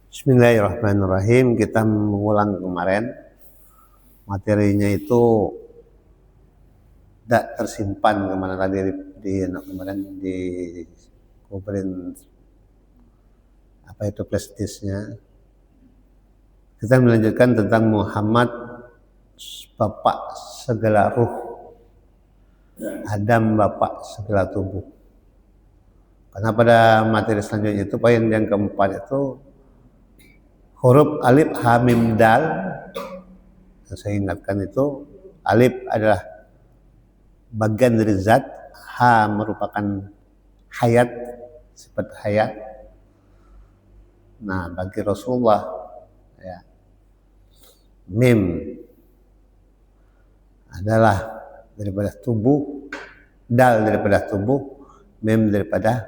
Bismillahirrahmanirrahim. Kita mengulang kemarin materinya itu tidak tersimpan kemana tadi kemarin di kuberin apa itu flash disknya. Kita melanjutkan tentang Muhammad Bapak segala ruh, Adam Bapak segala tubuh. Karena pada materi selanjutnya itu poin yang keempat itu huruf alif ha mim dal. Yang saya ingatkan itu alif adalah bagian dari zat, ha merupakan hayat, sifat hayat. Nah, bagi Rasulullah ya, mim adalah daripada tubuh, dal daripada tubuh, mim daripada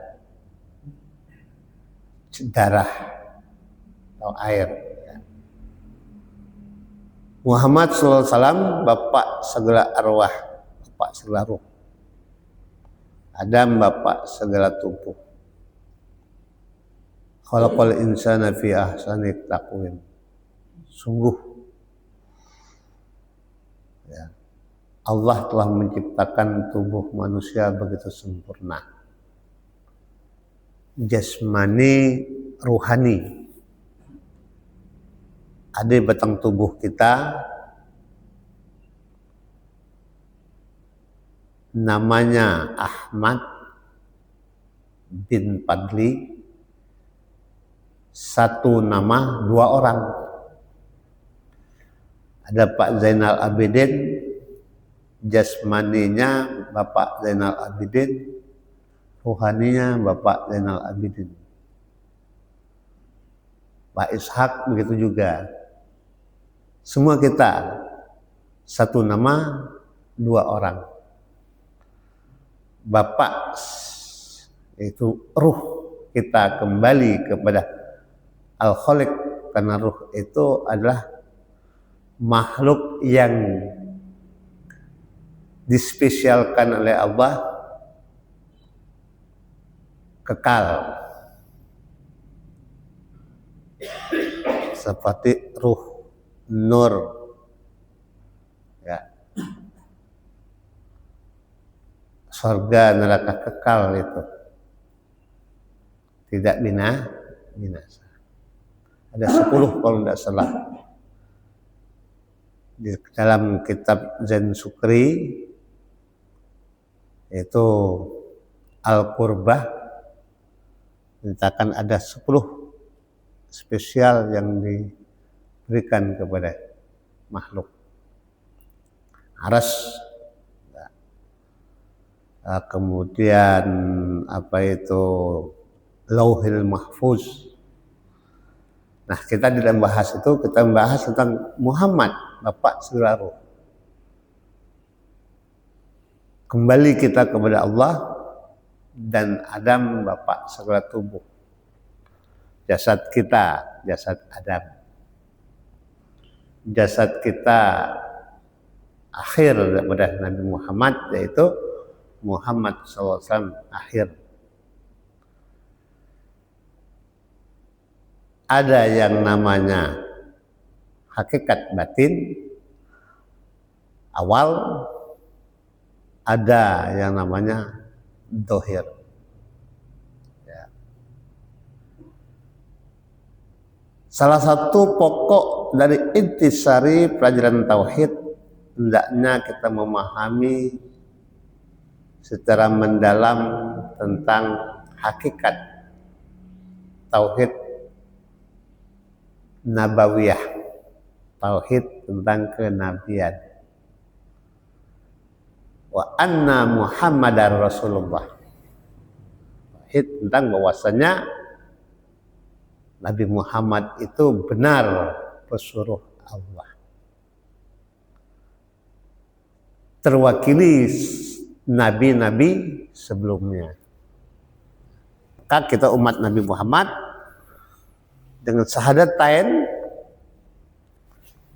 darah atau air. Muhammad sallallahu alaihi wasallam bapak segala arwah, bapak segala ruh. Adam bapak segala tubuh. Khalaqal insana fi ahsani taqwim. Sungguh ya, Allah telah menciptakan tubuh manusia begitu sempurna. Jasmani, ruhani. Ada batang tubuh kita namanya Ahmad bin Fadli, satu nama dua orang. Ada Pak Zainal Abidin, jasmaninya Bapak Zainal Abidin, ruhaninya Bapak Zainal Abidin. Pak Ishak begitu juga. Semua kita satu nama dua orang. Bapak itu ruh kita kembali kepada Al-Khaliq, karena ruh itu adalah makhluk yang dispesialkan oleh Allah, kekal seperti ruh nur ya, surga neraka kekal itu tidak binasa. Ada 10 kalau tidak salah di dalam kitab Zain Sukri, itu Al-Qurbah, menceritakan ada 10 spesial yang diberikan kepada makhluk. Aras, kemudian apa itu Lauhil Mahfuz. Nah, kita tidak membahas itu, kita membahas tentang Muhammad Bapak segala ruh. Kembali kita kepada Allah, dan Adam Bapak segala tubuh. Jasad kita, jasad Adam. Jasad kita akhir daripada Nabi Muhammad, yaitu Muhammad SAW akhir. Ada yang namanya hakikat batin awal, ada yang namanya dohir. Ya. Salah satu pokok dari intisari pelajaran tauhid, hendaknya kita memahami secara mendalam tentang hakikat tauhid nabawiyah, tauhid tentang kenabian. Wa anna Muhammadar Rasulullah, tauhid tentang bahwasanya Nabi Muhammad itu benar pesuruh Allah, terwakili nabi-nabi sebelumnya. Maka kita umat Nabi Muhammad dengan syahadatain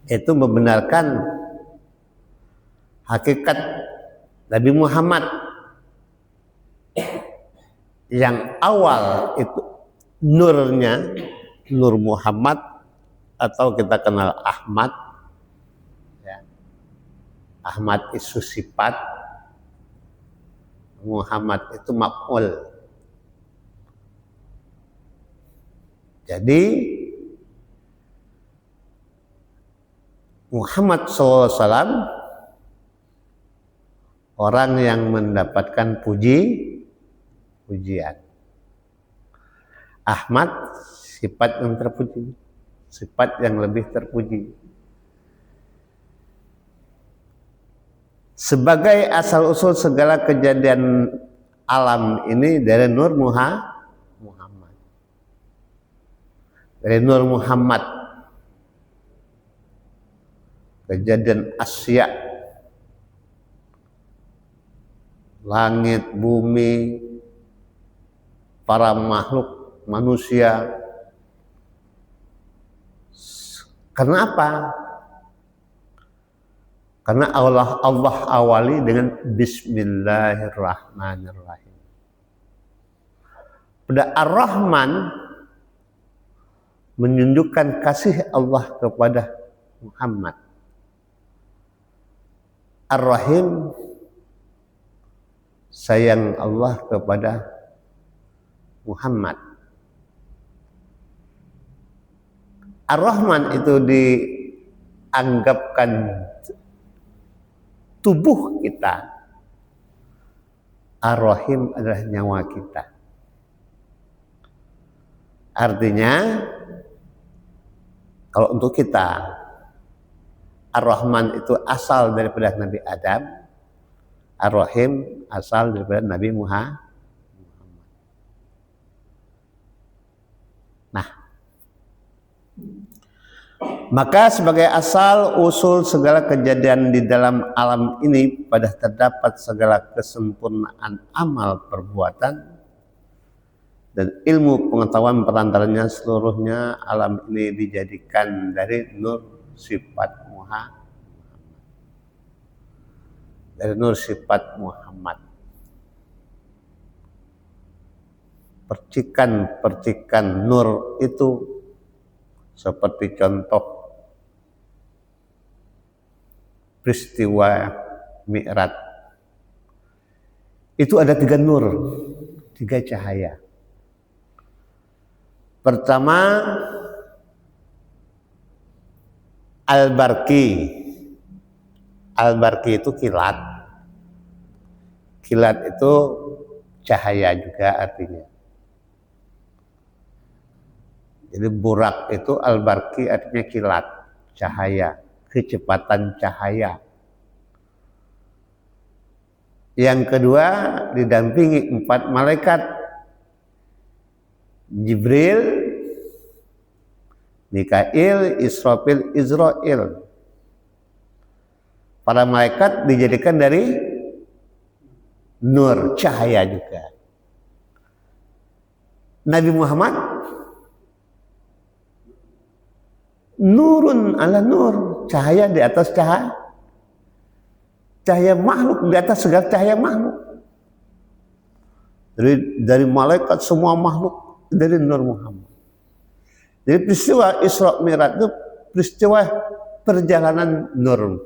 itu membenarkan hakikat Nabi Muhammad yang awal itu nurnya, Nur Muhammad atau kita kenal Ahmad. Ya. Ahmad itu sifat, Muhammad itu maf'ul. Jadi Muhammad SAW orang yang mendapatkan pujian. Ahmad sifat yang terpuji, sifat yang lebih terpuji. Sebagai asal usul segala kejadian alam ini dari Nur Muhammad. Dari Nur Muhammad. Kejadian Asya, langit, bumi, para makhluk, manusia. Kenapa? Karena Allah awali dengan Bismillahirrahmanirrahim. Pada Ar-Rahman menunjukkan kasih Allah kepada Muhammad. Ar-Rahim sayang Allah kepada Muhammad. Ar-Rahman itu dianggapkan tubuh kita. Ar-Rahim adalah nyawa kita. Artinya kalau untuk kita, Ar-Rahman itu asal daripada Nabi Adam, Ar-Rahim asal daripada Nabi Muhammad. Nah, maka sebagai asal usul segala kejadian di dalam alam ini pada terdapat segala kesempurnaan amal perbuatan dan ilmu pengetahuan perantaranya seluruhnya alam ini dijadikan dari nur sifat Muhammad. Dari nur sifat Muhammad. Percikan-percikan nur itu seperti contoh peristiwa Mi'raj. Itu ada 3 nur, 3 cahaya. Pertama, Al-Barqi. Al-Barqi itu kilat. Kilat itu cahaya juga artinya. Jadi burak itu Al-Barqi artinya kilat, cahaya, kecepatan cahaya. Yang kedua didampingi 4 malaikat. Jibril, Mikail, Israfil, Izrail. Para malaikat dijadikan dari nur, cahaya juga. Nabi Muhammad nurun ala nur, cahaya di atas cahaya. Cahaya makhluk di atas segala cahaya makhluk. Dari malaikat semua makhluk dari Nur Muhammad. Jadi peristiwa Isra Mi'raj itu peristiwa perjalanan nur.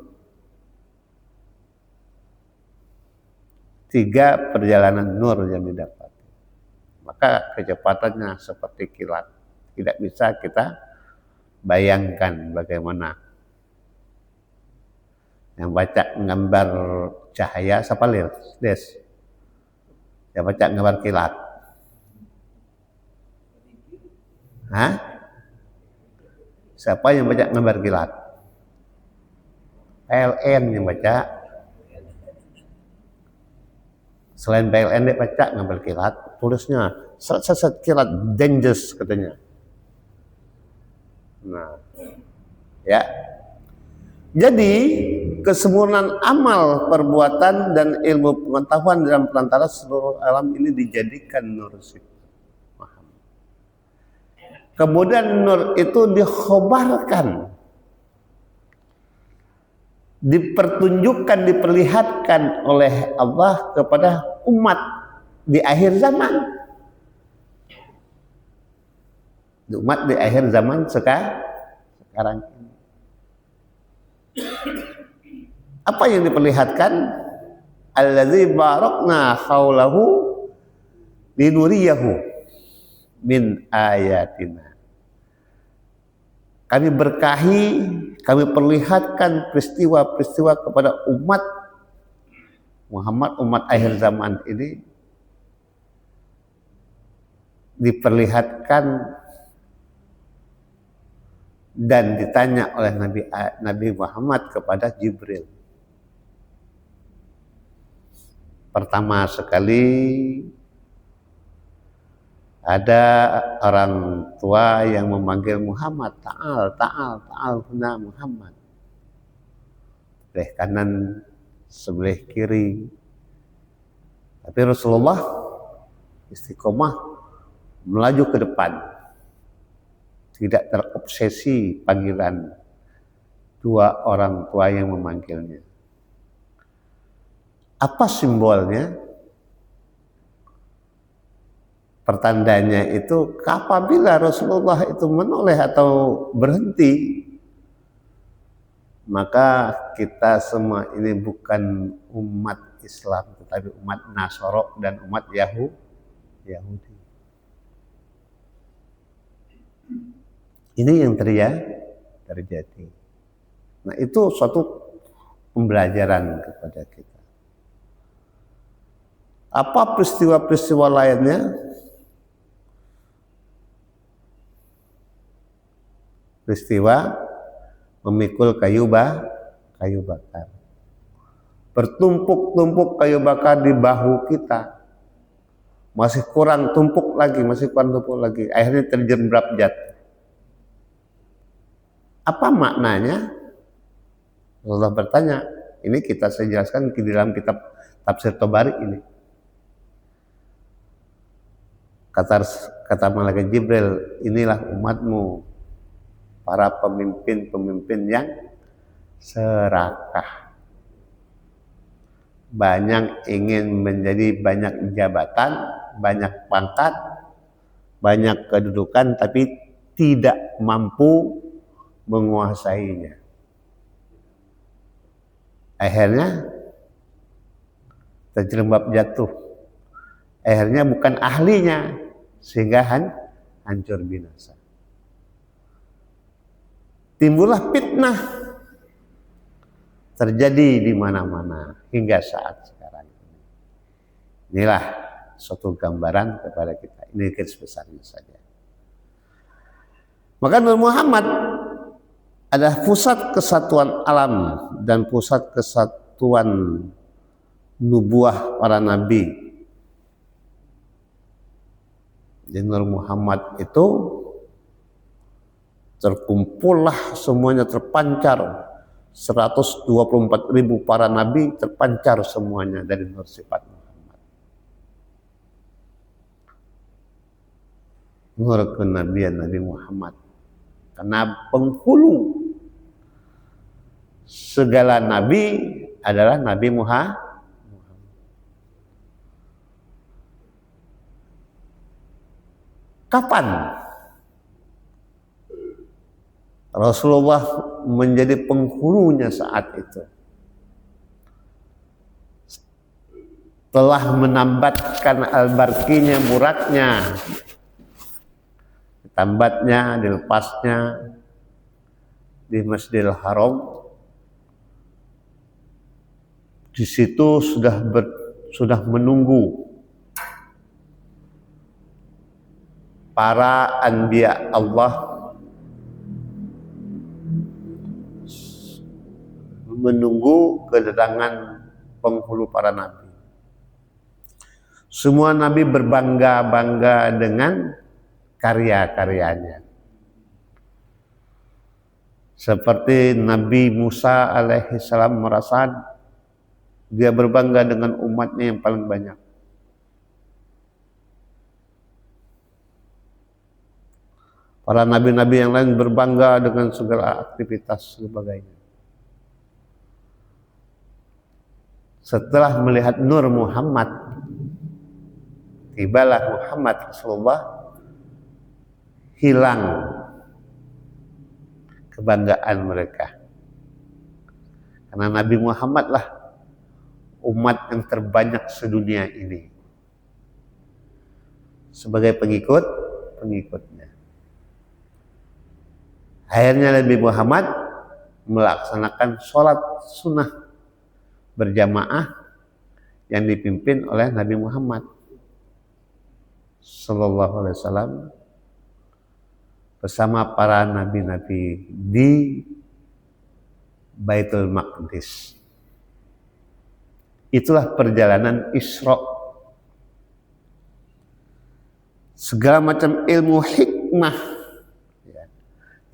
3 perjalanan nur yang didapat. Maka kecepatannya seperti kilat. Tidak bisa kita bayangkan bagaimana. Yang baca gambar cahaya, siapa lihat? Des. Yang baca gambar kilat. Hah? Siapa yang baca gambar kilat? PLN yang baca. Selain PLN dia baca gambar kilat, tulisnya set kilat dangerous katanya. Nah, ya. Jadi kesempurnaan amal perbuatan dan ilmu pengetahuan dalam perantara seluruh alam ini dijadikan nur sifat. Kemudian nur itu dikhobarkan dipertunjukkan, diperlihatkan oleh Allah kepada umat di akhir zaman. Umat di akhir zaman sekarang ini. Apa yang diperlihatkan? Allazi barakna haulahu linuriyahu min ayatina. Kami berkahi, kami perlihatkan peristiwa-peristiwa kepada umat Muhammad, umat akhir zaman ini, diperlihatkan dan ditanya oleh Nabi Muhammad kepada Jibril. Pertama sekali ada orang tua yang memanggil Muhammad, ta'al huna Muhammad. Sebelah kanan, sebelah kiri. Tapi Rasulullah istiqomah melaju ke depan. Tidak terobsesi panggilan dua orang tua yang memanggilnya. Apa simbolnya? Pertandanya itu apabila Rasulullah itu menoleh atau berhenti, maka kita semua ini bukan umat Islam, tetapi umat Nasara dan umat Yahudi. Ini yang terjadi. Nah, itu suatu pembelajaran kepada kita. Apa peristiwa-peristiwa lainnya? Peristiwa memikul kayu bakar. Bertumpuk-tumpuk kayu bakar di bahu kita. Masih kurang tumpuk lagi. Akhirnya terjembrap jatuh. Apa maknanya? Allah bertanya. Ini saya jelaskan di dalam kitab Tafsir Tabari ini. Kata malaikat Jibril, inilah umatmu, para pemimpin yang serakah. Banyak ingin menjadi banyak jabatan, banyak pangkat, banyak kedudukan, tapi tidak mampu menguasainya. Akhirnya terjerembab jatuh. Akhirnya bukan ahlinya, sehingga hancur binasa. Timbullah fitnah terjadi di mana-mana hingga saat sekarang ini. Inilah suatu gambaran kepada kita. Ini garis besarnya saja. Maka Nabi Muhammad adalah pusat kesatuan alam dan pusat kesatuan nubuah para nabi. Jadi Nabi Muhammad itu terkumpullah semuanya, terpancar 124.000 para nabi, terpancar semuanya dari nur sifat Muhammad. Nur kenabian Nabi Muhammad. Karena penghulu segala nabi adalah Nabi Muhammad. Kapan Rasulullah menjadi penghulunya saat itu? Telah menambatkan al-barqinya, muraknya, tambatnya, dilepasnya di Masjidil Haram. Di situ sudah menunggu para anbiya Allah, menunggu kedatangan penghulu para nabi. Semua nabi berbangga-bangga dengan karya-karyanya. Seperti Nabi Musa alaihissalam merasa dia berbangga dengan umatnya yang paling banyak. Para nabi-nabi yang lain berbangga dengan segala aktivitas sebagainya. setelah melihat nur Muhammad, tibalah Muhammad Rasulullah, hilang kebanggaan mereka. Karena Nabi Muhammad lah umat yang terbanyak sedunia ini sebagai pengikutnya. Akhirnya Nabi Muhammad melaksanakan sholat sunnah berjamaah yang dipimpin oleh Nabi Muhammad Sallallahu Alaihi Wasallam bersama para nabi-nabi di Baitul Maqdis. Itulah perjalanan Isra. Segala macam ilmu hikmah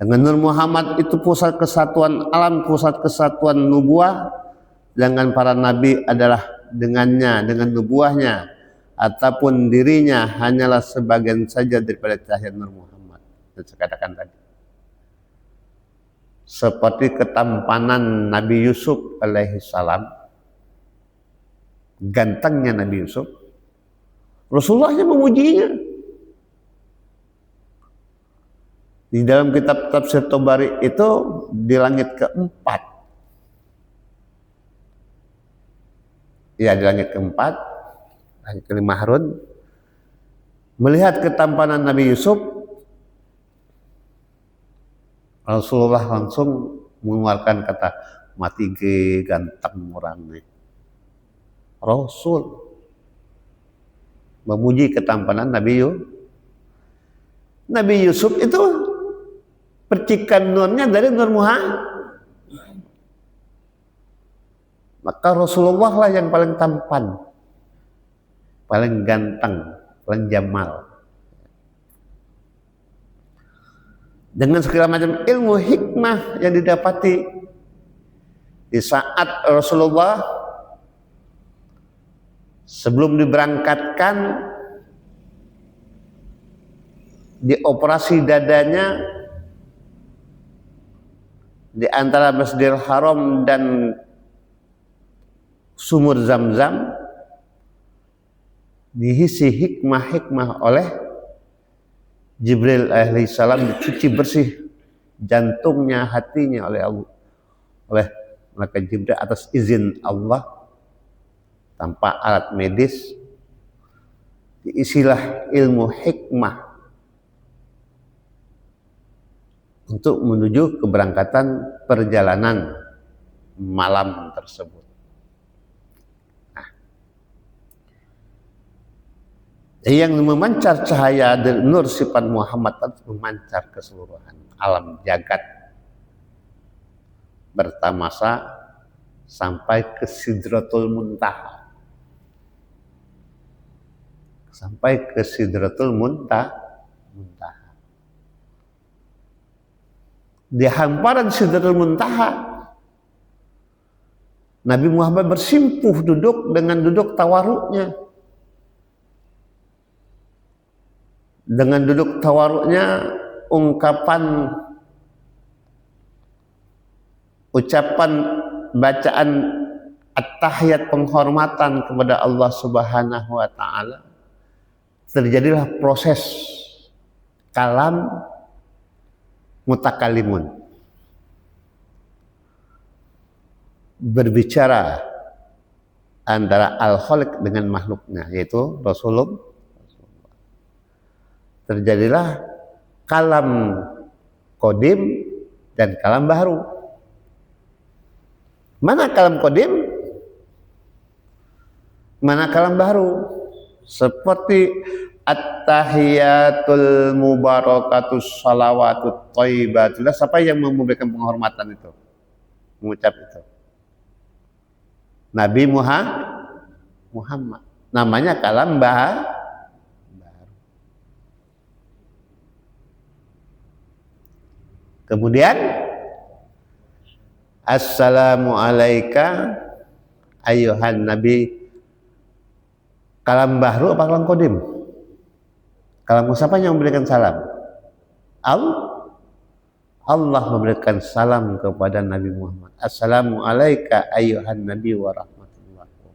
dengan Nur Muhammad itu pusat kesatuan alam, pusat kesatuan nubuah. Dengan para nabi adalah dengannya, dengan nubuahnya ataupun dirinya hanyalah sebagian saja daripada cahaya Nur Muhammad. Yang saya katakan tadi. Seperti ketampanan Nabi Yusuf alaihi salam, gantengnya Nabi Yusuf, Rasulullahnya memujinya. Di dalam kitab Tafsir Tabari itu di langit keempat, ya di langit keempat, langit kelima Harun, melihat ketampanan Nabi Yusuf, Rasulullah langsung mengeluarkan kata, mati ge ganteng orang nih. Rasul memuji ketampanan Nabi Yusuf itu percikan nurnya dari Nur Muhammad. Maka Rasulullah lah yang paling tampan, paling ganteng, paling jamal. Dengan segala macam ilmu hikmah yang didapati di saat Rasulullah sebelum diberangkatkan, di operasi dadanya di antara Masjidil Haram dan sumur Zam-Zam diisi hikmah-hikmah oleh Jibril alaihissalam, dicuci bersih jantungnya, hatinya oleh Allah, oleh malaikat Jibril atas izin Allah, tanpa alat medis. Diisilah ilmu hikmah untuk menuju keberangkatan perjalanan malam tersebut. Yang memancar cahaya dari nur sifat Muhammad itu memancar keseluruhan alam jagat bertamasa sampai ke Sidratul Muntaha. Sampai ke Sidratul Muntaha. Di hamparan Sidratul Muntaha, Nabi Muhammad bersimpuh duduk dengan duduk tawaruknya. Dengan duduk tawaruknya, ucapan bacaan at-tahiyat penghormatan kepada Allah Subhanahu wa taala, terjadilah proses kalam mutakalimun, berbicara antara al-khaliq dengan makhluknya, yaitu Rasulullah. Terjadilah kalam qadim dan kalam baru. Mana kalam qadim? Mana kalam baru? Seperti at-tahiyatul mubarakatus salawatut thayyibatul. Siapa yang memberikan penghormatan itu? Mengucap itu. Nabi Muhammad. Namanya kalam baru. Kemudian assalamu alayka ayyuhan nabi. Kalam bahru apa kalam qadim? Kalam siapa yang memberikan salam? Allah memberikan salam kepada Nabi Muhammad. Assalamu alayka ayyuhan nabi wa rahmatullahi wa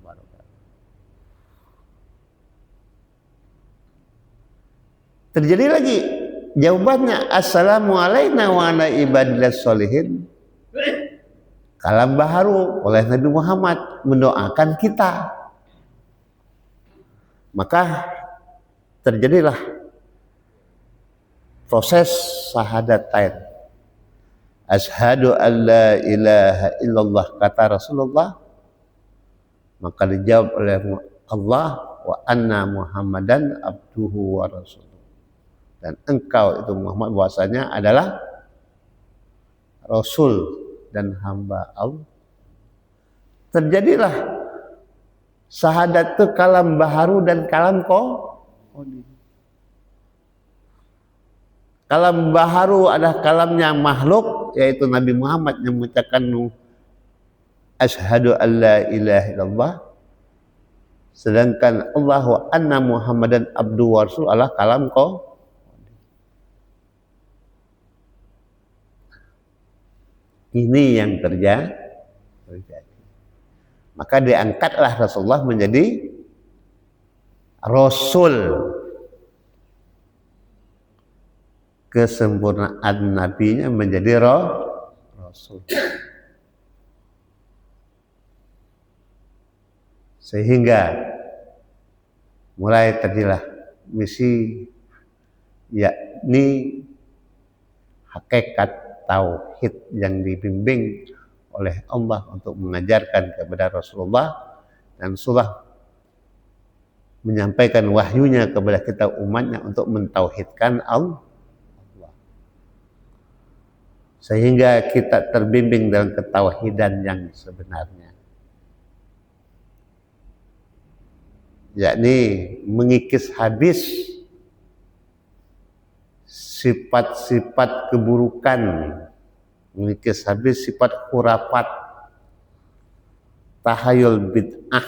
Terjadi lagi jawabannya, assalamualaikum wa ala ibadillas sholihin. Kalam baharu oleh Nabi Muhammad mendoakan kita. Maka terjadilah proses syahadatain. Asyhadu an la ilaha illallah, kata Rasulullah. Maka dijawab oleh Allah, wa anna Muhammadan abduhu wa rasuluh. Dan engkau itu Muhammad bahwasanya adalah Rasul dan hamba Allah. Terjadilah syahadat itu kalam baharu dan kalam qadim. Kalam baharu adalah kalamnya makhluk, yaitu Nabi Muhammad yang mengucapkan asyhadu an la ilaha illallah. Sedangkan Allah wa anna Muhammadan abdu wa rasul adalah kalam qadim. Ini yang terjadi. Maka diangkatlah Rasulullah menjadi Rasul. Kesempurnaan nabinya menjadi Rasul. Sehingga mulai terjadilah misi, yakni hakikat tauhid yang dibimbing oleh Allah untuk mengajarkan kepada Rasulullah, dan Rasulullah menyampaikan wahyunya kepada kita umatnya untuk mentauhidkan Allah, sehingga kita terbimbing dalam ketauhidan yang sebenarnya, yakni mengikis habis sifat-sifat keburukan, mengikis habis sifat khurafat, tahayul bid'ah,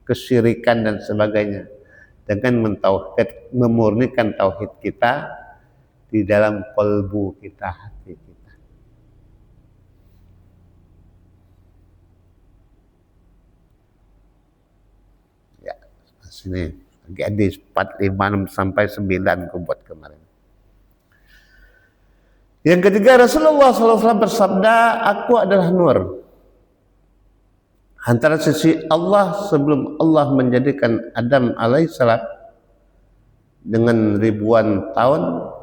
kesyirikan dan sebagainya, dengan mentauhid, memurnikan tauhid kita di dalam kalbu kita, hati kita. Ya, sini lagi hadis 4, 5, 6 sampai 9 aku buat kemarin. Yang ketiga, Rasulullah SAW bersabda, aku adalah nur. Antara sisi Allah sebelum Allah menjadikan Adam alaihissalam dengan ribuan tahun.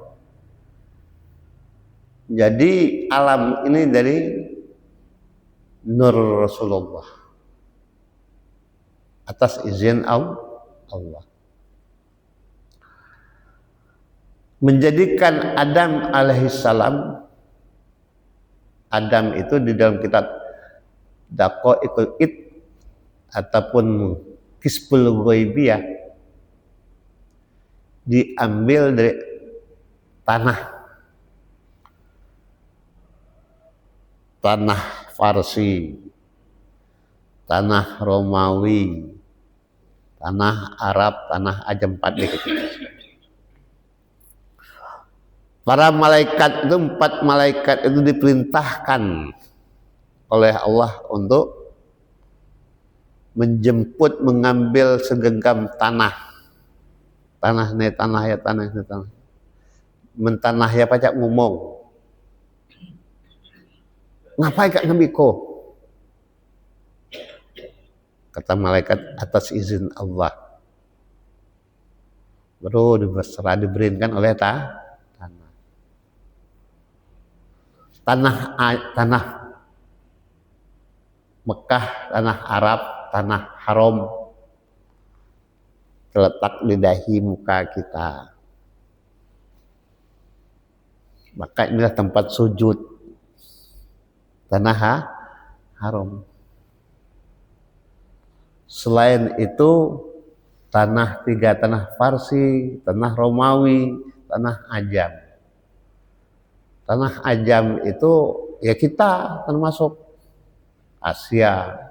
Jadi alam ini dari nur Rasulullah atas izin Allah. Menjadikan Adam alaihissalam, Adam itu di dalam kitab Daqaiqul Id ataupun Kisbul Ghaibiyah diambil dari tanah Farsi, tanah Romawi, tanah Arab, tanah Ajam, 4 Para malaikat itu, 4 malaikat itu diperintahkan oleh Allah untuk menjemput, mengambil segenggam tanah. Tanah ini tanah ya, tanah ini tanah. Mentanah ya pacak ngomong. Ngapain kak ngebiko? Kata malaikat, atas izin Allah. Baru diberserah, diberikan oleh tanah Mekah, tanah Arab, tanah haram terletak di dahi muka kita. Maka inilah tempat sujud, tanah haram. Selain itu tanah 3 tanah Farsi, tanah Romawi, tanah Ajam. Tanah Ajam itu ya kita termasuk Asia.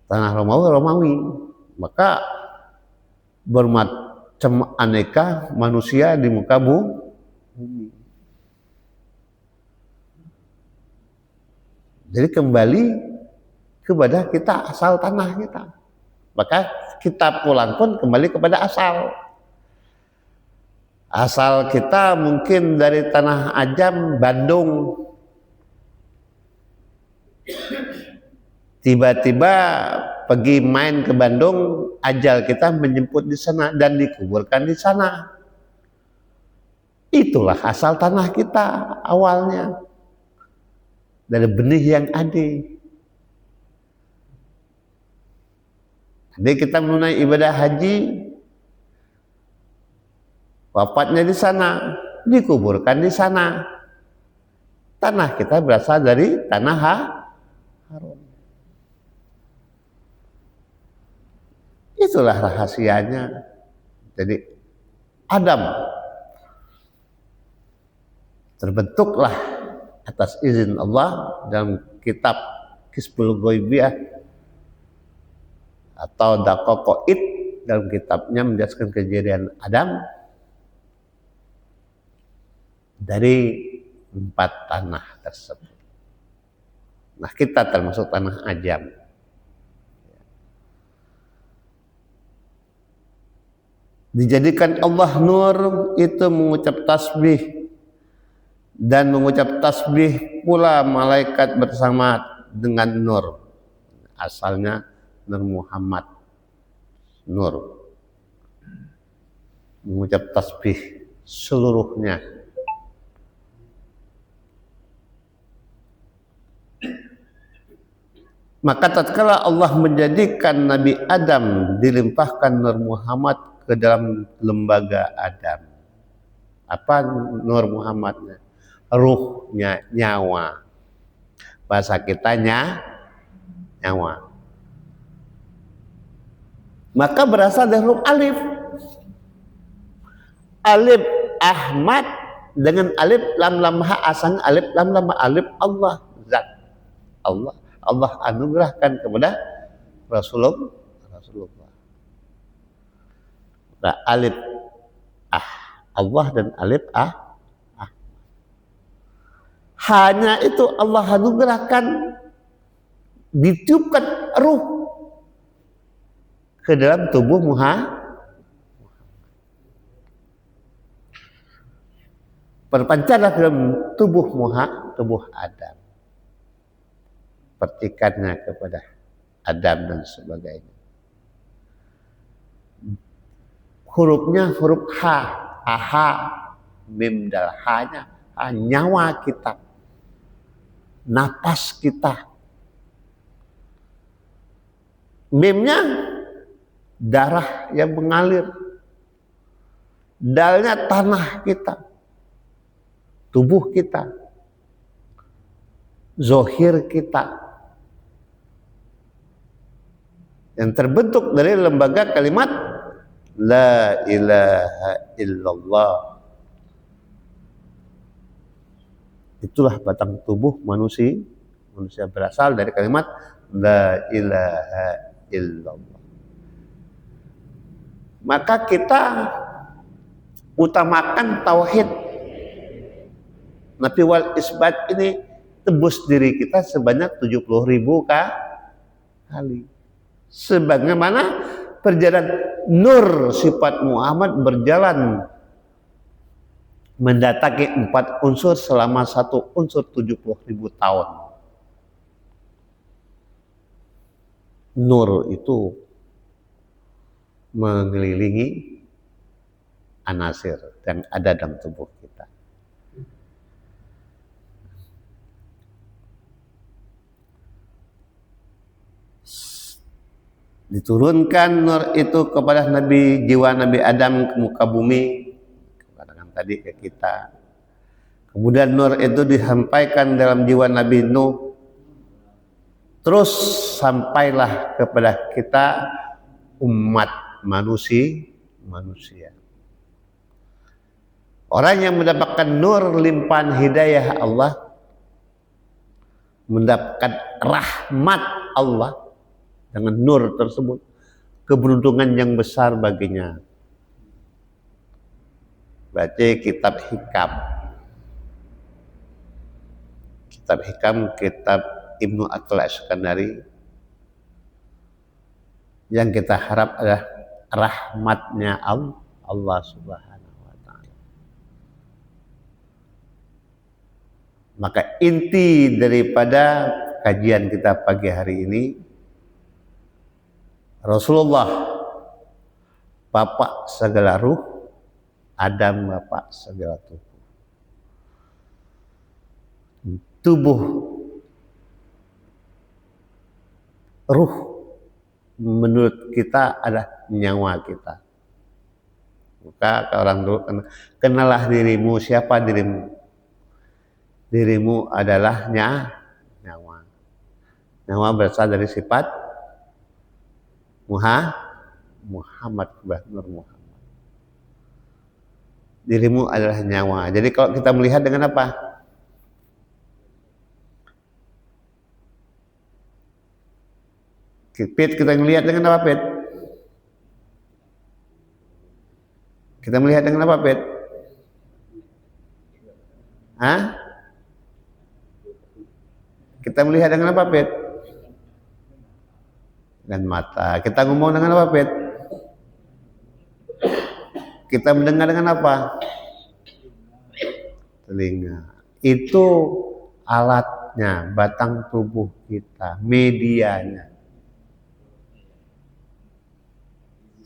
Tanah Romawi. Maka bermacam aneka manusia di muka bumi. Jadi kembali kepada kita, asal tanah kita. Maka kita pulang pun kembali kepada asal. Asal kita mungkin dari tanah Ajam, Bandung, tiba-tiba pergi main ke Bandung, ajal kita menjemput di sana dan dikuburkan di sana. Itulah asal tanah kita awalnya, dari benih yang ada. Jadi kita menunaikan ibadah haji, wafatnya di sana, dikuburkan di sana. Tanah kita berasal dari tanah haram. Itulah rahasianya. Jadi Adam terbentuklah atas izin Allah dalam kitab Kisbul Ghaibiyah atau Daqaqaid, dalam kitabnya menjelaskan kejadian Adam dari 4 tanah tersebut. Nah, kita termasuk tanah Ajam. Dijadikan Allah nur, itu mengucap tasbih, dan mengucap tasbih pula malaikat bersama dengan nur. Asalnya Nur Muhammad, nur, mengucap tasbih seluruhnya. Maka tatkala Allah menjadikan Nabi Adam, dilimpahkan Nur Muhammad ke dalam lembaga Adam. Apa Nur Muhammadnya? Ruhnya, nyawa. Bahasa kitanya nyawa. Maka berasal dari huruf alif. Alif Ahmad dengan alif lam lam ha, asalnya alif lam lam ha, alif Allah, zat Allah. Allah anugerahkan kepada Rasulullah. Nah, alif Allah dan alif hanya itu Allah anugerahkan, ditiupkan ruh ke dalam tubuh berpancarlah dalam tubuh Adam, percikannya kepada Adam dan sebagainya. Hurufnya huruf H, aha, mim dal, hanya nyawa kita, napas kita. Mimnya darah yang mengalir, dalnya tanah kita, tubuh kita, zohir kita, yang terbentuk dari lembaga kalimat La ilaha illallah. Itulah batang tubuh manusia. Manusia berasal dari kalimat La ilaha illallah. Maka kita utamakan tauhid. Nafi wal isbat ini tebus diri kita sebanyak 70.000 kali. Sebagaimana perjalanan nur sifat Muhammad berjalan mendatangi 4 unsur selama 1 unsur 70.000 tahun. Nur itu mengelilingi anasir yang ada dalam tubuh kita. Diturunkan nur itu kepada jiwa Nabi Adam ke muka bumi, katakan tadi ke kita. Kemudian nur itu disampaikan dalam jiwa Nabi Nuh, terus sampailah kepada kita umat manusia. Orang yang mendapatkan nur limpahan hidayah Allah, mendapatkan rahmat Allah dengan nur tersebut, keberuntungan yang besar baginya. Baca kitab Hikam. Kitab Hikam, kitab Ibnu Attal-Iskandari, yang kita harap adalah rahmatnya Allah Subhanahu wa ta'ala. Maka inti daripada kajian kita pagi hari ini, Rasulullah Bapak segala ruh, Adam Bapak segala tubuh. Tubuh, ruh menurut kita adalah nyawa kita. Maka orang dulu kenalah dirimu, siapa dirimu? Dirimu adalah nyawa. Nyawa berasal dari sifat Muhammad, Nur Muhammad. Dirimu adalah nyawa. Jadi kalau kita melihat dengan apa? Pit, kita melihat dengan apa, Pit? Kita melihat dengan apa, Pit? Hah? Kita melihat dengan apa, Pit? Dengan mata. Kita ngomong dengan apa, Pit? Kita mendengar dengan apa? Telinga. Itu alatnya, batang tubuh kita, medianya.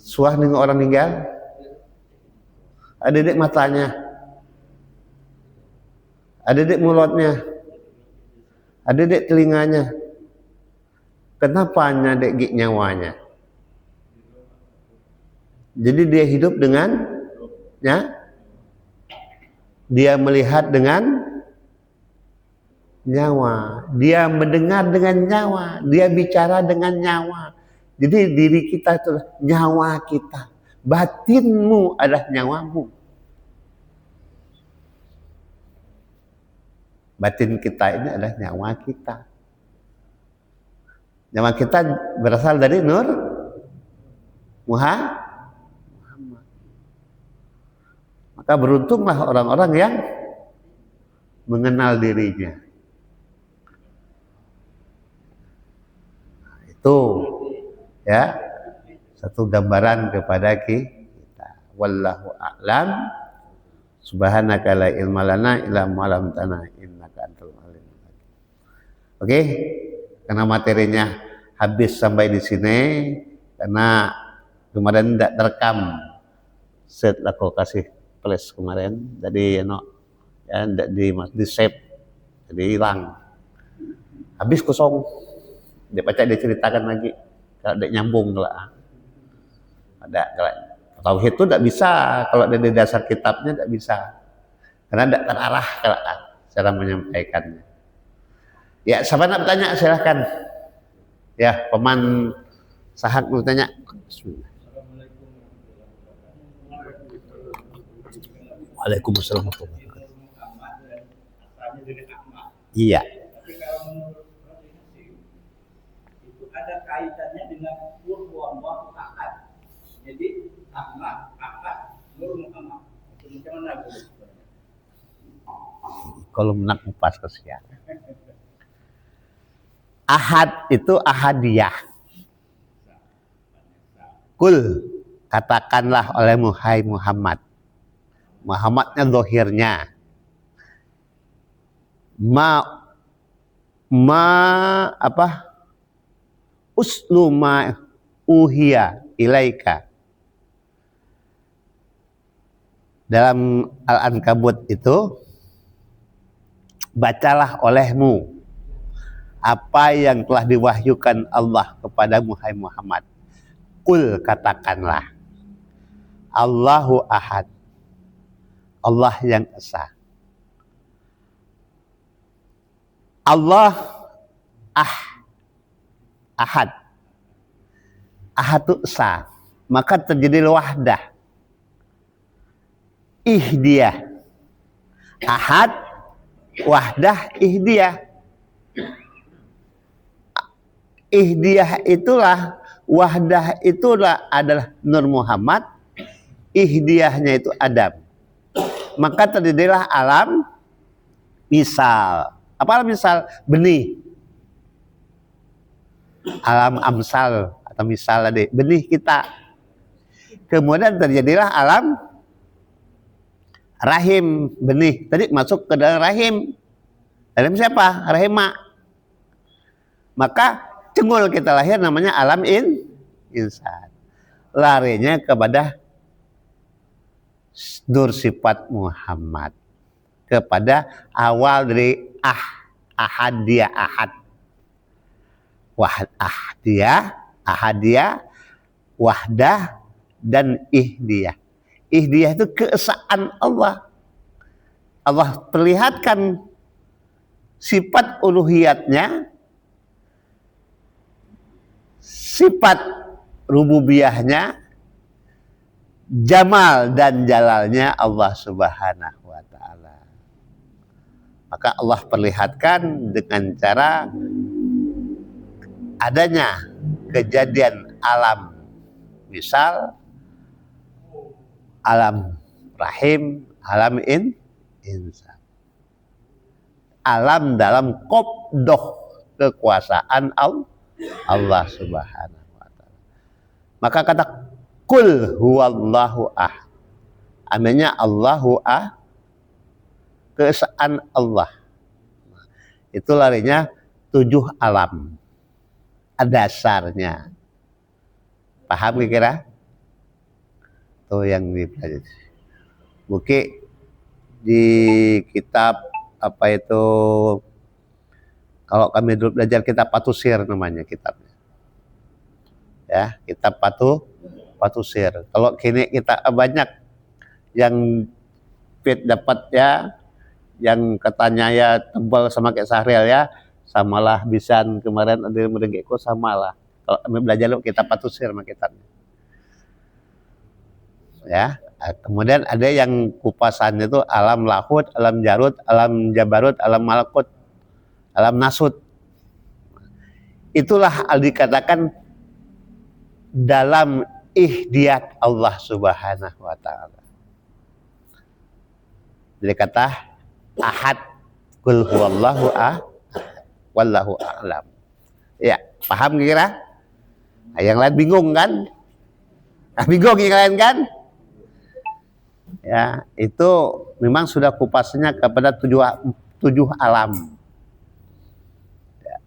Suah dengan orang meninggal, ada dek matanya, ada dek mulutnya, ada dek telinganya. Kenapa hanya dek nyawanya? Jadi dia hidup dengan dia melihat dengan nyawa, dia mendengar dengan nyawa, dia bicara dengan nyawa. Jadi diri kita itu nyawa kita, batinmu adalah nyawamu. Batin kita ini adalah nyawa kita. Nyawa kita berasal dari Nur Muhammad. Maka beruntunglah orang-orang yang mengenal dirinya. Itu ya satu gambaran kepada kita. Wallahu a'lam. Subhanaka la ilma lana illa ma 'allamtana innaka antal alim hakim. Oke, karena materinya habis sampai di sini, karena kemarin tidak terekam set aku kasih flash kemarin, jadi ya tidak di save, jadi hilang, habis kosong. Dia baca, dia ceritakan lagi, kalau dia nyambung lah, ada kalau tauhid itu tidak bisa kalau dari dasar kitabnya, tidak bisa karena tidak terarah kalau cara menyampaikannya. Ya, siapa nak bertanya silahkan. Ya, Paman Sahak mau tanya. Waalaikumsalam warahmatullahi wabarakatuh. Iya. Itu ada kaitannya dengan Qur'an Ahad. Jadi Ahmad, Nur Muhammad. Macam mana itu? Kalau nak pas kesian. Ahad itu ahadiyah. Kul, katakanlah oleh Muhammad. Muhammadnya zahirnya. Uslu ma uhiya ilaika. Dalam Al-Ankabut itu, bacalah olehmu apa yang telah diwahyukan Allah kepada Muhammad. Kul, katakanlah, Allahu Ahad, Allah yang esa. Allah Ahad. Ahad itu esa, maka terjadi wahdah. Ihdiyah. Ahad, wahdah, ihdiyah. Ihdiyah itulah, wahdah itulah adalah Nur Muhammad, ihdiyahnya itu Adam. Maka terjadilah alam misal. Apa alam misal? Benih. Alam amsal atau misal tadi, benih kita. Kemudian terjadilah alam rahim, benih tadi masuk ke dalam rahim. Dalam siapa? Rahim mak. Maka cengul kita lahir namanya alam insan. Larinya kepada nur sifat Muhammad, kepada awal dari ahadiyah, ahadiyah, wahdah, dan ihdiyah. Ihdiyah itu keesaan Allah. Allah perlihatkan sifat uluhiyatnya, sifat rububiyahnya, jamal dan jalalnya Allah Subhanahu wa ta'ala. Maka Allah perlihatkan dengan cara adanya kejadian alam, misal alam rahim, alam insan, alam dalam qobdoh kekuasaan Allah Subhanahu wa ta'ala. Maka kata kul huwallahu ahad, artinya Allahu keesaan Allah. Itu larinya 7 alam dasarnya. Paham kira-kira? Itu yang dipelajari. Mungkin di kitab apa itu, kalau kami dulu belajar kitab Patusir namanya kitabnya. Ya, kitab Patusir. Kalau kini kita banyak yang fit dapat ya, yang katanya ya tebal sama kayak Sahril ya, samalah bisan kemarin ada yang mendengkeko samalah. Kalau kami belajar lu kitab Patusir sama kitabnya. Ya, kemudian ada yang kupasannya itu alam lahut, alam jarut, alam jabarut, alam malakut, alam nasut. Itulah dikatakan dalam ihdiyat Allah Subhanahu wa ta'ala. Jadi kata ahad, kul huwallahu ahad, wallahu a'lam. Ya, paham kira? Nah, yang lain bingung kan? Bingung yang lain kan? Ya, itu memang sudah kupasnya kepada 7 alam. Ya.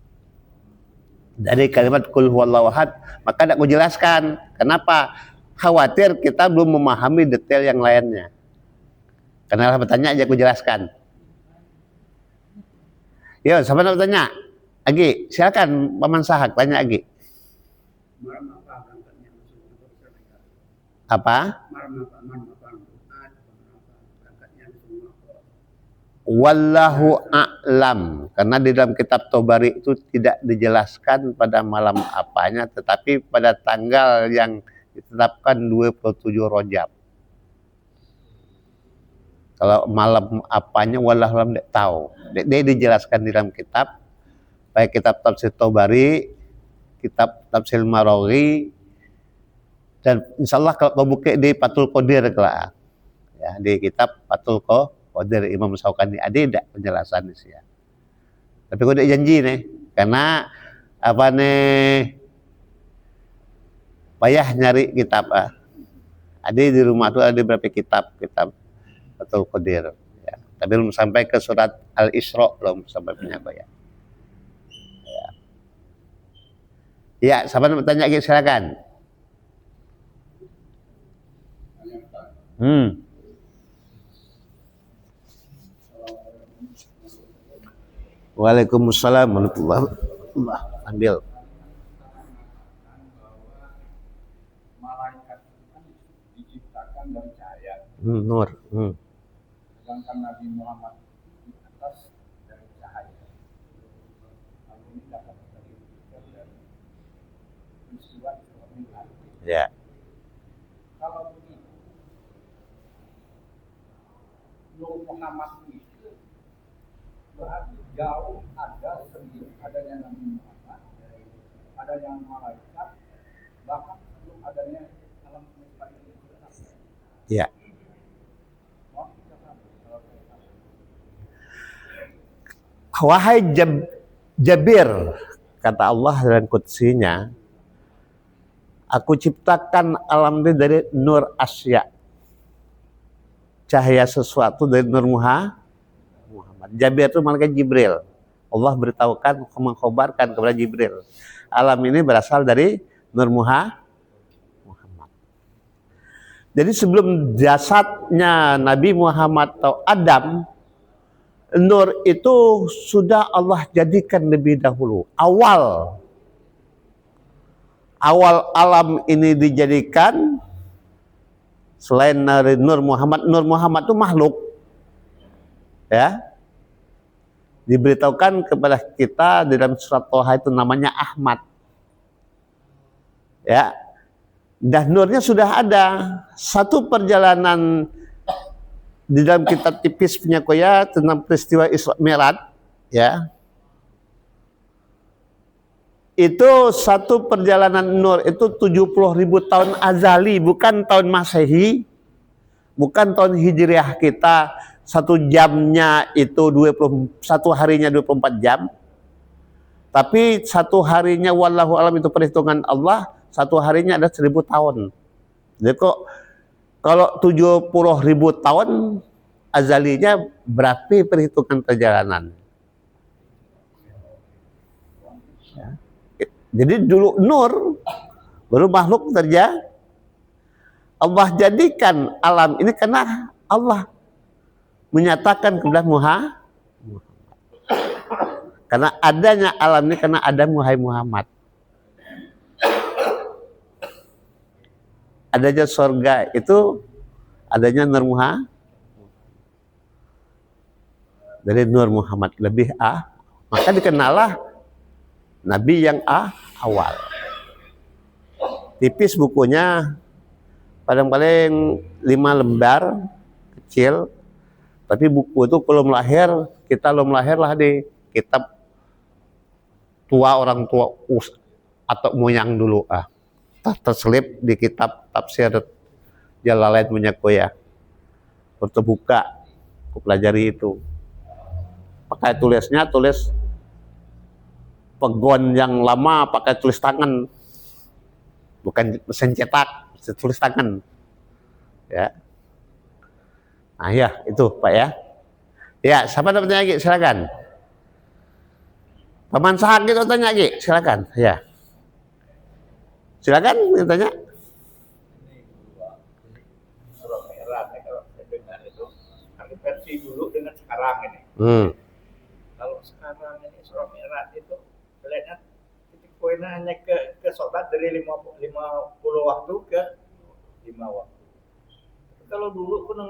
Dari kalimat kul huwallahu ahad, maka tidak aku jelaskan. Kenapa? Khawatir kita belum memahami detail yang lainnya. Karena bertanya aja aku jelaskan. Yo, siapa nak bertanya? Agi, silakan Paman Sahak tanya Agi. Apa? Wallahu a'lam. Karena di dalam kitab Tobari itu tidak dijelaskan pada malam apanya, tetapi pada tanggal yang ditetapkan 27 Rajab. Kalau malam apanya wallahu a'lam tidak tahu. Dia dijelaskan di dalam kitab, baik kitab Tafsir Tobari, kitab Tafsir Marawi, dan insyaallah kalau kau buka di Fathul Qadir kelak. Ya, di kitab Fathul Qadir Imam Syaukani ada penjelasan di sini. Tapi kau udah janji nih, karena apa nih payah nyari kitab. Ada di rumah tuh ada berapa kitab Fathul Qadir. Ya, tapi belum sampai ke surat Al-Isra, belum sampai punya ya. Ya, siapa nak bertanya lagi silakan. Waalaikumsalam warahmatullahi wabarakatuh. Ambil. Malaikat itu kan diciptakan dari cahaya. Nur. Sedangkan Nabi Muhammad di atas dari cahaya. Hal ini dapat dibuktikan dari peristiwa Isra Mi'raj. Ya. Kalau begitu, Nur Muhammad itu berarti jauh ada sebelum adanya Nabi Muhammad, ada yang malaikat, bahkan sebelum adanya alam semesta ini. Ya. Wahai Jabir, kata Allah dalam Qudsinya, aku ciptakan alam ini dari nur asya, cahaya sesuatu dari nur Muhammad. Jabir itu malaikat Jibril. Allah beritahukan, mengkhabarkan kepada Jibril. Alam ini berasal dari Nur Muhammad. Jadi sebelum jasadnya Nabi Muhammad atau Adam, Nur itu sudah Allah jadikan lebih dahulu. Awal alam ini dijadikan selain dari Nur Muhammad itu makhluk. Ya. Diberitahukan kepada kita di dalam surat Toha itu namanya Ahmad. Ya. Dan nurnya sudah ada. Satu perjalanan di dalam kitab tipis punya Koya tentang peristiwa Isra Mi'raj, ya. Itu satu perjalanan nur itu 70.000 tahun azali, bukan tahun Masehi, bukan tahun Hijriah kita. Satu jamnya itu 1 harinya 24 jam. Tapi satu harinya wallahu alam itu perhitungan Allah, satu harinya ada 1000 tahun. Jadi kok kalau 70.000 tahun azalinya berarti perhitungan perjalanan. Ya. Jadi dulu nur, baru makhluk terjadi. Allah jadikan alam ini karena Allah menyatakan kepada Muhammad. Karena adanya alam ini karena ada Muhammad. Adanya surga itu adanya Nur Muhammad. Dari Nur Muhammad lebih maka dikenalah Nabi yang awal. Tipis bukunya, paling-paling 5 lembar kecil. Tapi buku itu belum lahir, kita belum lahir lah di kitab tua orang tua atau moyang dulu terselip di kitab tafsir Jalalain punya Koya. Waktu buka, aku pelajari itu. Pakai tulisnya, tulis pegon yang lama, pakai tulis tangan. Bukan mesin cetak, tulis tangan. Ya. Nah ya, itu Pak ya. Ya, siapa ada bertanya lagi? Silakan. Paman Sahak gitu tanya lagi, silakan. Ya. Silakan tanya. Surah Mi'raj kalau saya dengar itu kan versi dulu dengan sekarang ini. Kalau sekarang ini Surah Mi'raj itu kelihatannya titik poinnya hanya ke sholat dari 50 waktu ke 5 waktu. Kalau dulu pun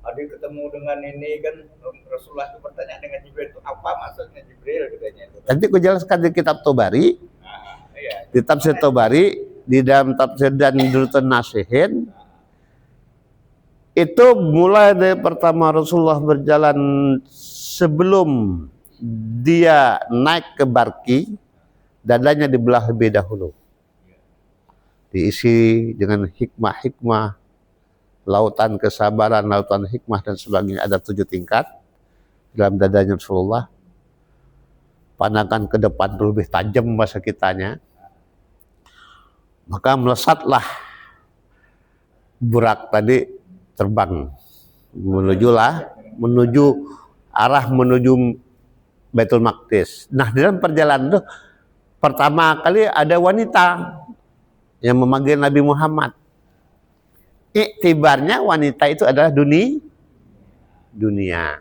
ada ketemu dengan ini kan Rasulullah itu bertanya dengan Jibril itu apa maksudnya Jibril katanya itu. Nanti aku jelaskan di kitab Tobari. Iya. Di tafsir Tobari, di dalam tafsir dan Durrutun Nasihin, itu mulai dari pertama Rasulullah berjalan sebelum dia naik ke Barki, dadanya dibelah lebih dahulu. Diisi dengan hikmah-hikmah, lautan kesabaran, lautan hikmah dan sebagainya. Ada 7 tingkat dalam dadanya Rasulullah. Pandangan ke depan lebih tajam bahasa kitanya. Maka melesatlah burak tadi terbang menuju Baitul Maqdis. Nah, di dalam perjalanan itu pertama kali ada wanita yang memanggil Nabi Muhammad. Iktibarnya wanita itu adalah dunia.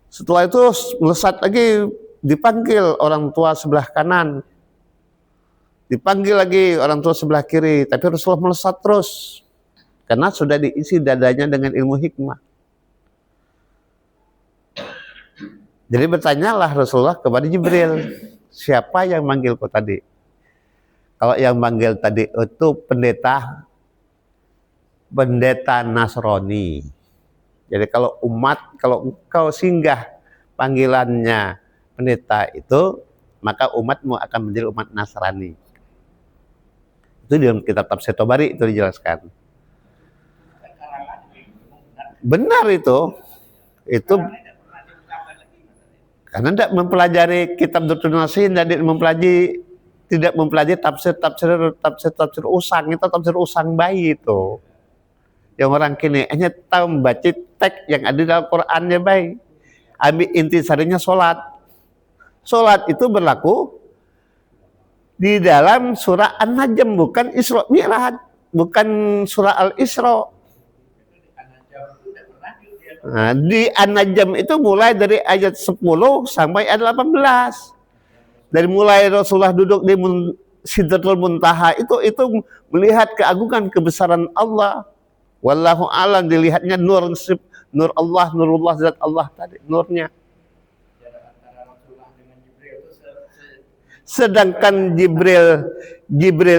Setelah itu melesat lagi, dipanggil orang tua sebelah kanan. Dipanggil lagi orang tua sebelah kiri. Tapi Rasulullah melesat terus. Karena sudah diisi dadanya dengan ilmu hikmah. Jadi bertanyalah Rasulullah kepada Jibril, siapa yang manggil kau tadi? Kalau yang manggil tadi itu pendeta Nasrani. Jadi kalau engkau singgah panggilannya pendeta itu, maka umatmu akan menjadi umat Nasrani. Itu di dalam kitab tafsir Tobari itu dijelaskan. Benar itu karena tidak mempelajari kitab Durrutun Nasihin, tidak mempelajari tafsir usang, itu tafsir usang bayi itu. Yang orang kini hanya tahu membaca teks yang ada dalam Qurannya baik. Ambil intisarinya sholat. Sholat itu berlaku di dalam surah An-Najm, bukan Isra Mi'raj, bukan surah Al-Isra. Nah, di An-Najm itu mulai dari ayat 10 sampai ayat 18. Dari mulai Rasulullah duduk di Sidratul Muntaha itu melihat keagungan kebesaran Allah. Wallahu a'lam, dilihatnya nur Allah, nurullah, zat Allah tadi, nurnya. Sedangkan Jibril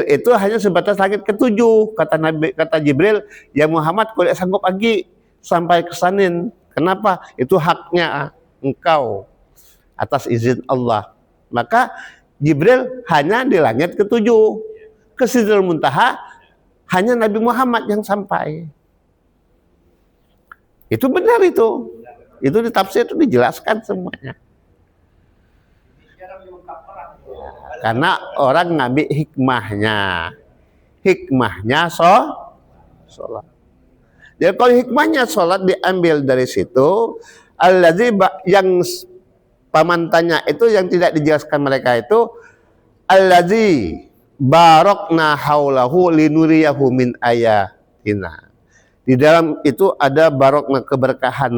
itu hanya sebatas langit ketujuh. Kata Jibril, ya Muhammad, kau tidak sanggup lagi sampai ke sanin. Kenapa? Itu haknya engkau atas izin Allah. Maka Jibril hanya di langit ketujuh. Ke Sidratul Muntaha hanya Nabi Muhammad yang sampai. Itu benar itu. Itu di tafsir itu dijelaskan semuanya. Karena orang ngambil hikmahnya. Hikmahnya sholat. Jadi kalau hikmahnya sholat diambil dari situ, allazi yang pamantannya itu yang tidak dijelaskan mereka itu, allazi barokna haulahu linuriyahu min ayatina. Di dalam itu ada barokna, keberkahan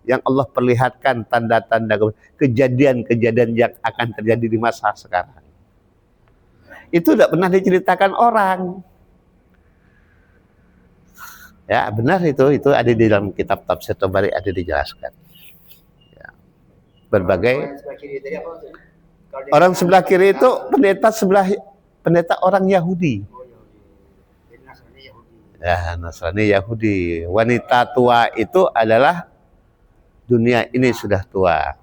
yang Allah perlihatkan, tanda-tanda kejadian-kejadian yang akan terjadi di masa sekarang. Itu tidak pernah diceritakan orang. Ya benar itu ada di dalam kitab tafsir Tabari, ada dijelaskan. Ya. Berbagai orang sebelah kiri itu pendeta orang Yahudi. Ya, Nasrani Yahudi. Wanita tua itu adalah dunia ini sudah tua.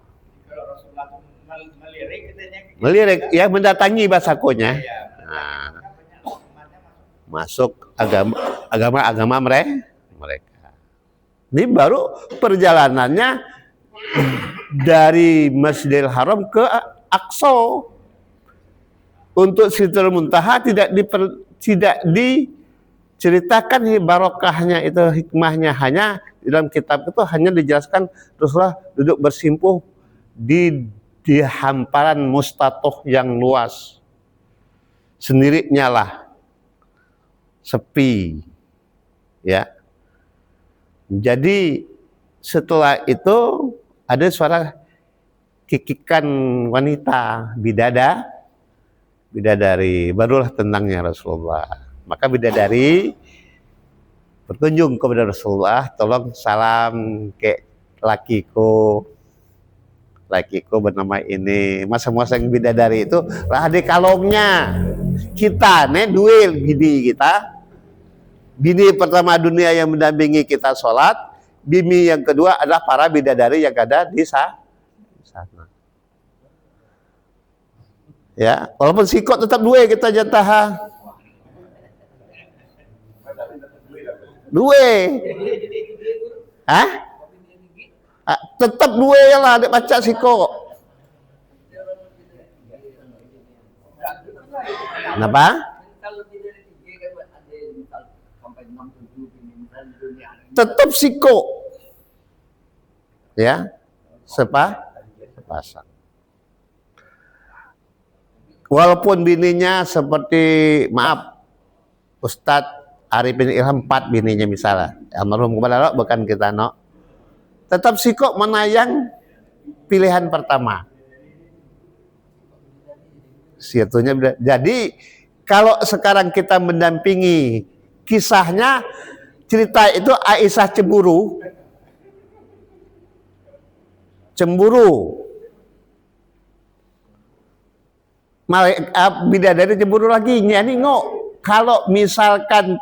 Melirik, ya mendatangi bahasakonya. Nah, masuk agama mereka. Ini baru perjalanannya dari Masjidil Haram ke Aqsa. Untuk Sidratul Muntaha tidak diceritakan barokahnya itu, hikmahnya hanya di dalam kitab itu hanya dijelaskan Rasulullah duduk bersimpuh di hamparan mustatoh yang luas, sendirinya lah, sepi, ya. Jadi setelah itu ada suara kikikan wanita, bidadari, barulah tentangnya Rasulullah. Maka bidadari berkunjung kepada Rasulullah, tolong salam ke lakiku bernama ini. Masing-masing bidadari itu lah ada kalongnya. Kita duel bini kita. Bini pertama dunia yang mendampingi kita sholat, bini yang kedua adalah para bidadari yang ada di sana. Ya, walaupun sikot tetap dua kita jatah. Dua. Hah? Tetap dua ya lah, adik baca sikot. Kenapa? Tetap sikot. Ya, sepasang. Walaupun bininya seperti, maaf, Ustadz Arifin Ilham 4 bininya misalnya, almarhum kepada Allah, bukan kita no. Tetap sikok mana yang pilihan pertama. Situnya. Jadi kalau sekarang kita mendampingi kisahnya, cerita itu Aisyah cemburu. Bidadari cemburu lagi. Jadi kalau misalkan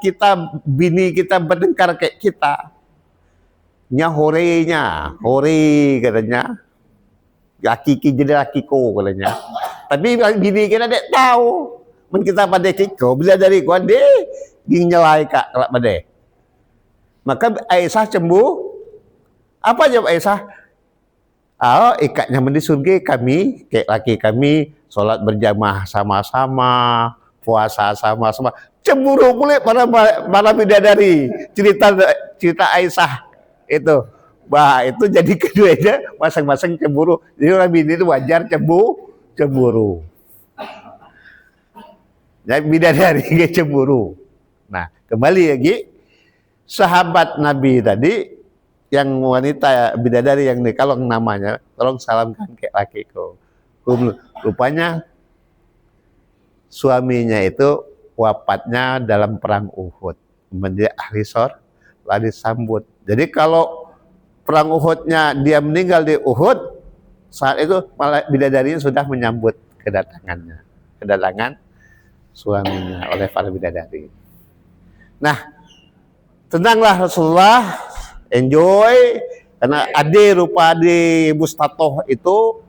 bini kita bertengkar kayak kita, hore katanya, laki jadi lakiku katanya. Tapi bini kita tidak tahu, men kita pada kiko, bidadari kuan deh, ging nyelai kak kelak pada. Maka Aisyah cemburu. Apa jawab Aisyah? Ikatnya di surga kami, kayak laki kami, sholat berjamaah sama-sama, puasa sama-sama, cemburu pula para bidadari. Cerita Aisyah itu, bah itu jadi keduanya masing-masing cemburu. Jadi orang bini itu wajar cemburu. Ya, bidadari ke cemburu. Nah, kembali lagi sahabat Nabi tadi yang wanita bidadari yang kalau namanya, tolong salamkan ke lakiku. Rupanya suaminya itu wafatnya dalam perang Uhud, menjadi ahli lari sambut. Jadi kalau perang Uhudnya dia meninggal di Uhud, saat itu malah bidadarinya sudah menyambut kedatangan suaminya oleh para bidadari. Nah, tenanglah Rasulullah, enjoy, karena rupa di Mustatoh itu,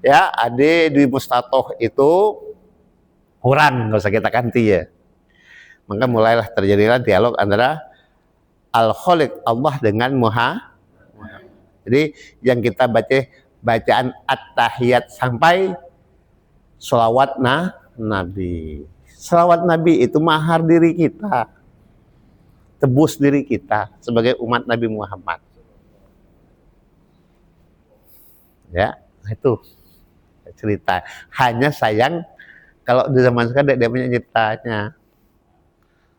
ya di Mustatoh itu orang, nggak usah kita ganti ya. Maka mulailah terjadilah dialog antara Al-Khaliq Allah dengan Jadi yang kita bacaan At-Tahiyat sampai sholawat Nabi. Sholawat Nabi itu mahar diri kita, tebus diri kita sebagai umat Nabi Muhammad. Ya, itu cerita. Hanya sayang kalau di zaman sekarang dia punya ceritanya.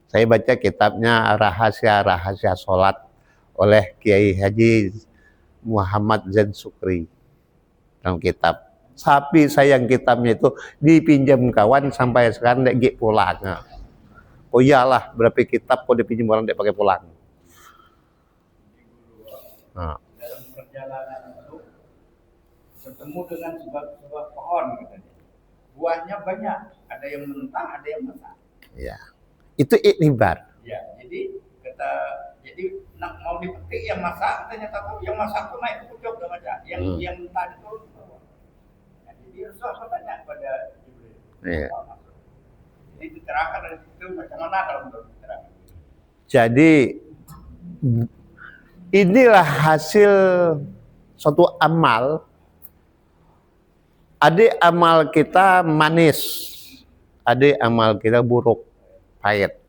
Saya baca kitabnya Rahasia Sholat oleh Kiai Haji Muhammad Zain Sukri dalam kitab. Tapi sayang kitabnya itu dipinjam kawan sampai sekarang dia pulang. Oh iyalah, berapa kitab kok dipinjam orang dia pakai pulang. Nah. Dalam perjalanan itu bertemu dengan sebuah pohon katanya. Buahnya banyak, ada yang mentah, ada yang masak. Ya. Itu iktibar. Ya, jadi mau dipetik yang masak, ternyata yang masak itu naik ke pucuk dah baca. Yang mentah itu turun ke bawah. Nah, jadi Rasulullah tanya pada Jibril. Iya. Jadi diterangkan dari situ macam mana kalau menurut diterangkan. Jadi inilah hasil suatu amal. Ada amal kita manis, ada amal kita buruk, pahit.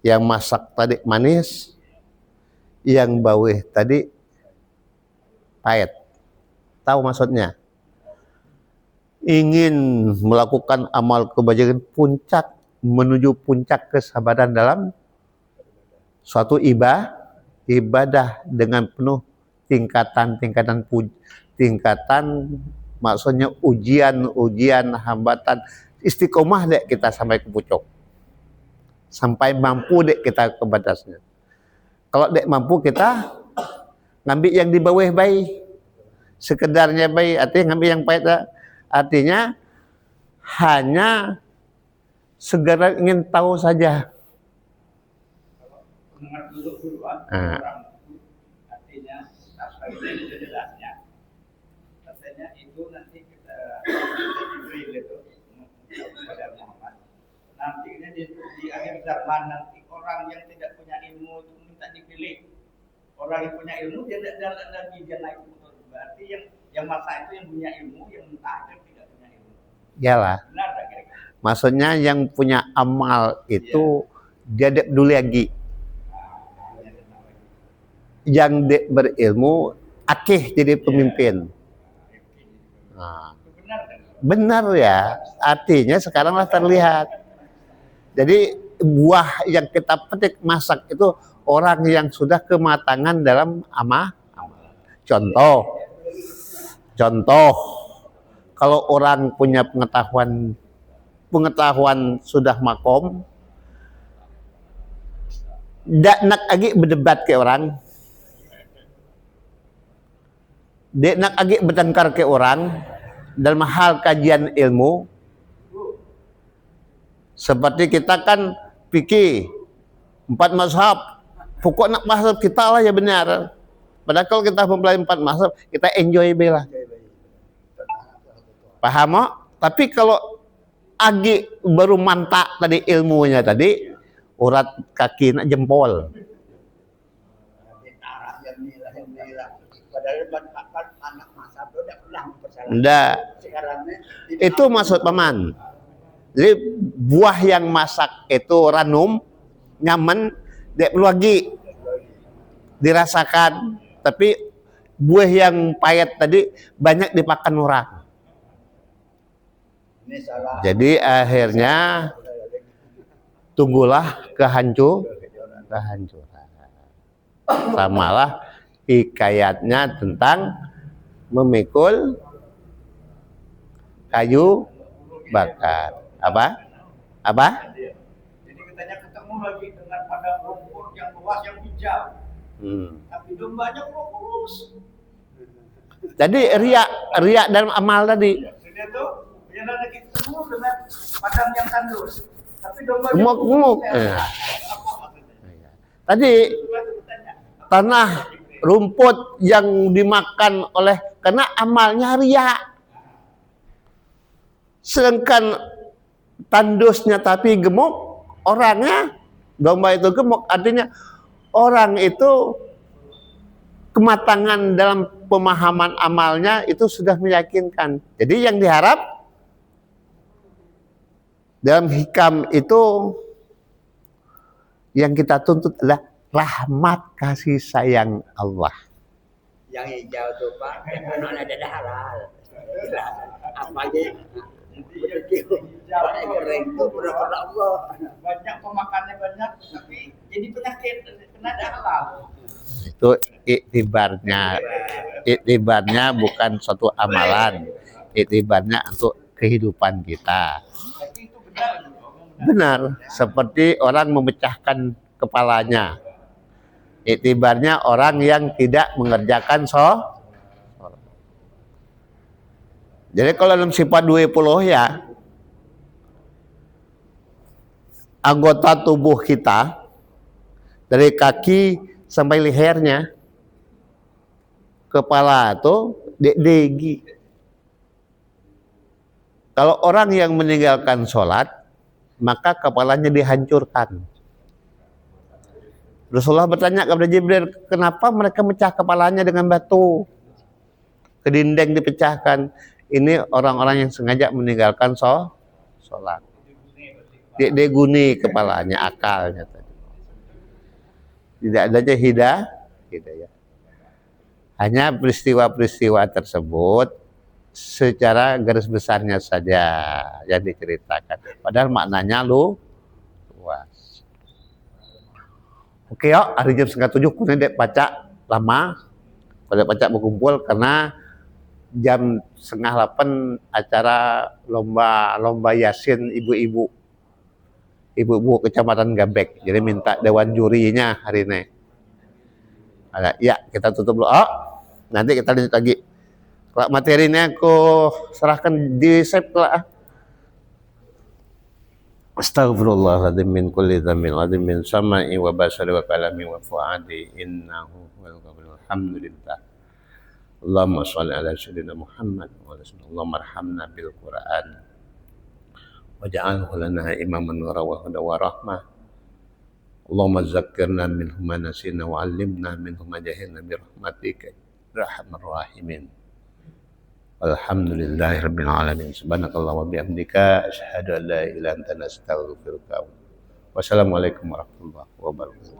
Yang masak tadi manis, yang bawih tadi pahit. Tahu maksudnya? Ingin melakukan amal kebajikan puncak, menuju puncak kesabaran dalam suatu ibadah dengan penuh tingkatan, maksudnya ujian, hambatan, istiqomah dek kita sampai ke pucuk. Sampai mampu dek kita ke batasnya. Kalau dek mampu kita ngambil yang di bawah baik, sekedarnya baik, artinya ngambil yang pahit, artinya hanya segera ingin tahu saja. Mengenai dulu orang artinya itu jelasnya. Katanya itu nanti kita Jibril itu kepada Muhammad. Nantinya di akhir zaman nanti orang yang tidak punya ilmu itu minta dipilih. Orang yang punya ilmu dia tidak lagi dia naik motor. Berarti yang masa itu yang punya ilmu, yang mentah itu tidak punya ilmu. Iyalah. Benar tak kira-kira? Maksudnya yang punya amal itu dia tidak peduli lagi. Yang berilmu akeh jadi pemimpin. Nah, benar ya, artinya sekaranglah terlihat. Jadi buah yang kita petik masak itu orang yang sudah kematangan dalam amal. Contoh, kalau orang punya pengetahuan sudah makom, tidak nak lagi berdebat ke orang, dia nak lagi bertengkar ke orang dalam hal kajian ilmu. Seperti kita kan fikih 4 mazhab, pokok nak mazhab kita lah ya benar. Padahal kalau kita mempelajari 4 mazhab, kita enjoy bela. Paham? Tapi kalau agi baru mantak tadi ilmunya tadi, urat kaki nak jempol. Enggak. Itu maksud paman. Jadi buah yang masak itu ranum, nyaman, tidak perlu lagi dirasakan. Tapi buah yang pahit tadi banyak dimakan orang. Jadi akhirnya tunggulah kehancuran. Samalah hikayatnya tentang memikul kayu bakar. Apa? Jadi katanya ketemu lagi dengan padang rumput yang luas yang hijau. Tapi dombanya kurus. Jadi riak dalam amal tadi. Dia tuh jalan lagi ketemu dengan padang yang tandus. Tapi dombanya Gemuk. Tadi tanah rumput yang dimakan oleh karena amalnya riak. Sedangkan tandusnya tapi gemuk, orangnya domba itu gemuk, artinya orang itu kematangan dalam pemahaman amalnya itu sudah meyakinkan. Jadi yang diharap dalam hikam itu yang kita tuntut adalah rahmat kasih sayang Allah. Yang hijau tuh Pak, yang non ada halal. Apa aja? Orang goreng itu berapa Allah. banyak pemakannya banyak, tapi jadi penyakit kena halal. Itu iktibarnya bukan suatu amalan, iktibarnya untuk kehidupan kita. Tapi itu benar. Benar, seperti orang memecahkan kepalanya. Iktibarnya orang yang tidak mengerjakan sholat. Jadi kalau dalam sifat 20 ya, anggota tubuh kita dari kaki sampai lehernya, kepala itu degi. Kalau orang yang meninggalkan sholat, maka kepalanya dihancurkan. Rasulullah bertanya kepada Jibril, kenapa mereka mecah kepalanya dengan batu? Kedinding dipecahkan. Ini orang-orang yang sengaja meninggalkan sholat. Deguni kepalanya, akalnya tadi. Tidak adanya hidayah. Hanya peristiwa-peristiwa tersebut secara garis besarnya saja yang diceritakan. Padahal maknanya luas. Oke yuk, hari jam 6:30 kuna dek baca lama. Pada baca berkumpul karena jam 7:30 acara lomba Yasin ibu-ibu Kecamatan Gabek. Jadi minta dewan jurinya hari ini. Ya, kita tutup dulu. Nanti kita lanjut lagi. Kalau materinya aku serahkan di save lah. Astaghfirullahaladzim min kulli dzambin adzim min sama'i wa basari wa kalami wa fuadi innahu wal ghafurul hamdulillah. Allahumma shalli ala sayyidina Muhammad wa ala Allahumma arhamna bil Qur'an waj'alhu lana imaman wa hudan wa rahmah. Allahumma zakkirna minhu ma nasina wa 'allimna minhu ma jahilna bi rahmatika arhamar rahimin. Alhamdulillahi rabbil alamin. Subhanakallah wa bihamdika asyhadu an la ilaha illa anta astaghfiruka. Wassalamualaikum warahmatullahi wabarakatuh.